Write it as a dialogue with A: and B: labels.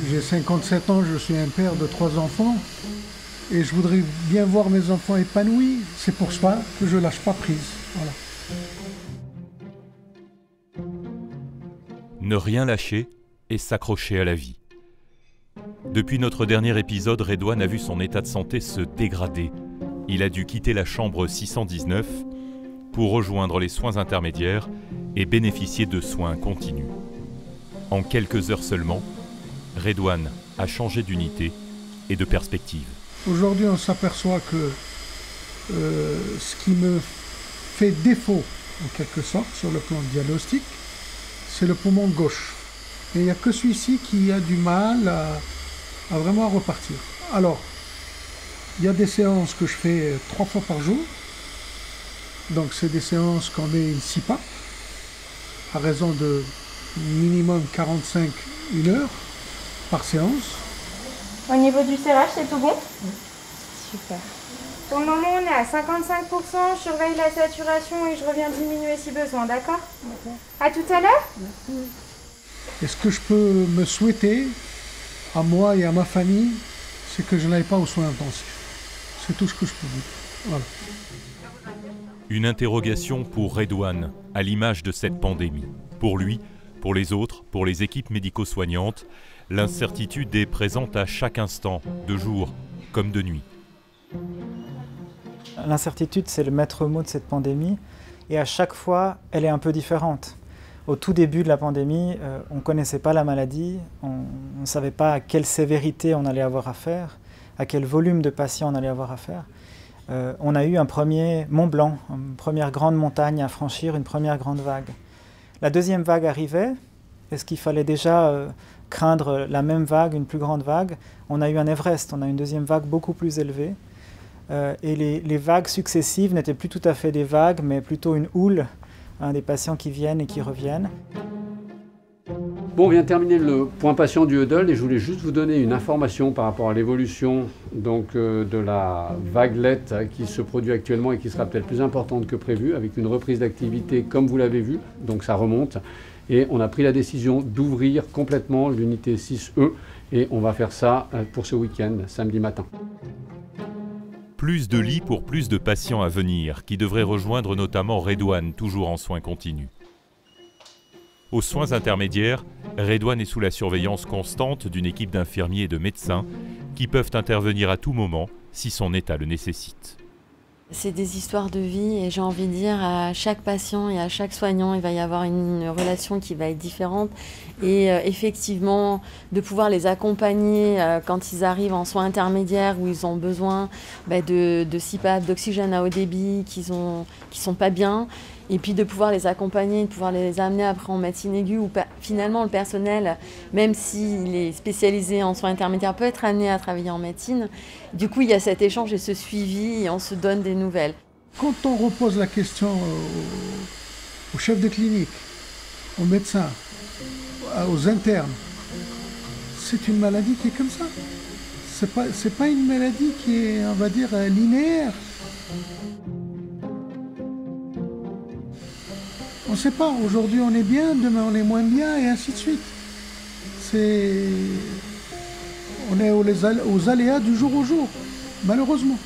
A: J'ai 57 ans, je suis un père de 3 enfants et je voudrais bien voir mes enfants épanouis. C'est pour ça que je ne lâche pas prise. Voilà.
B: Ne rien lâcher et s'accrocher à la vie. Depuis notre dernier épisode, Redouane a vu son état de santé se dégrader. Il a dû quitter la chambre 619 pour rejoindre les soins intermédiaires et bénéficier de soins continus. En quelques heures seulement, Redouane a changé d'unité et de perspective.
A: Aujourd'hui, on s'aperçoit que ce qui me fait défaut, en quelque sorte, sur le plan diagnostic, c'est le poumon gauche. Et il n'y a que celui-ci qui a du mal à vraiment repartir. Alors, il y a des séances que je fais 3 fois par jour. Donc, c'est des séances qu'on met une CPAP, à raison de minimum 45, 1 heure par séance.
C: Au niveau du serrage, c'est tout bon? Oui. Super. Pour le moment, on est à 55%. Je surveille la saturation et je reviens diminuer si besoin, d'accord? D'accord. À tout à l'heure?
A: Merci. Et ce que je peux me souhaiter, à moi et à ma famille, c'est que je n'aille pas aux soins intensifs. C'est tout ce que je peux dire. Voilà.
B: Une interrogation pour Redouane, à l'image de cette pandémie. Pour lui, pour les autres, pour les équipes médico-soignantes, l'incertitude est présente à chaque instant, de jour comme de nuit.
D: L'incertitude, c'est le maître mot de cette pandémie, et à chaque fois, elle est un peu différente. Au tout début de la pandémie, on ne connaissait pas la maladie, on ne savait pas à quelle sévérité on allait avoir affaire, à quel volume de patients on allait avoir affaire. On a eu un premier Mont Blanc, une première grande montagne à franchir, une première grande vague. La deuxième vague arrivait. Est-ce qu'il fallait déjà craindre la même vague, une plus grande vague? On a eu un Everest, on a une deuxième vague beaucoup plus élevée. Et les vagues successives n'étaient plus tout à fait des vagues, mais plutôt une houle, des patients qui viennent et qui reviennent.
E: Bon, on vient de terminer le point patient du Huddle et je voulais juste vous donner une information par rapport à l'évolution de la vaguelette qui se produit actuellement et qui sera peut-être plus importante que prévu, avec une reprise d'activité comme vous l'avez vu, donc ça remonte. Et on a pris la décision d'ouvrir complètement l'unité 6E et on va faire ça pour ce week-end, samedi matin.
B: Plus de lits pour plus de patients à venir, qui devraient rejoindre notamment Redouane, toujours en soins continus. Aux soins intermédiaires, Redouane est sous la surveillance constante d'une équipe d'infirmiers et de médecins qui peuvent intervenir à tout moment si son état le nécessite.
F: C'est des histoires de vie et j'ai envie de dire à chaque patient et à chaque soignant, il va y avoir une relation qui va être différente. Et effectivement, de pouvoir les accompagner quand ils arrivent en soins intermédiaires où ils ont besoin de CPAP, d'oxygène à haut débit, qui sont pas bien. Et puis de pouvoir les accompagner, de pouvoir les amener après en médecine aiguë où finalement le personnel, même s'il est spécialisé en soins intermédiaires, peut être amené à travailler en médecine. Du coup, il y a cet échange et ce suivi et on se donne des nouvelles.
A: Quand on repose la question au chef de clinique, aux médecins, aux internes, c'est une maladie qui est comme ça. C'est pas une maladie qui est, on va dire, linéaire. On ne sait pas, aujourd'hui on est bien, demain on est moins bien, et ainsi de suite. On est aux aléas du jour au jour, malheureusement.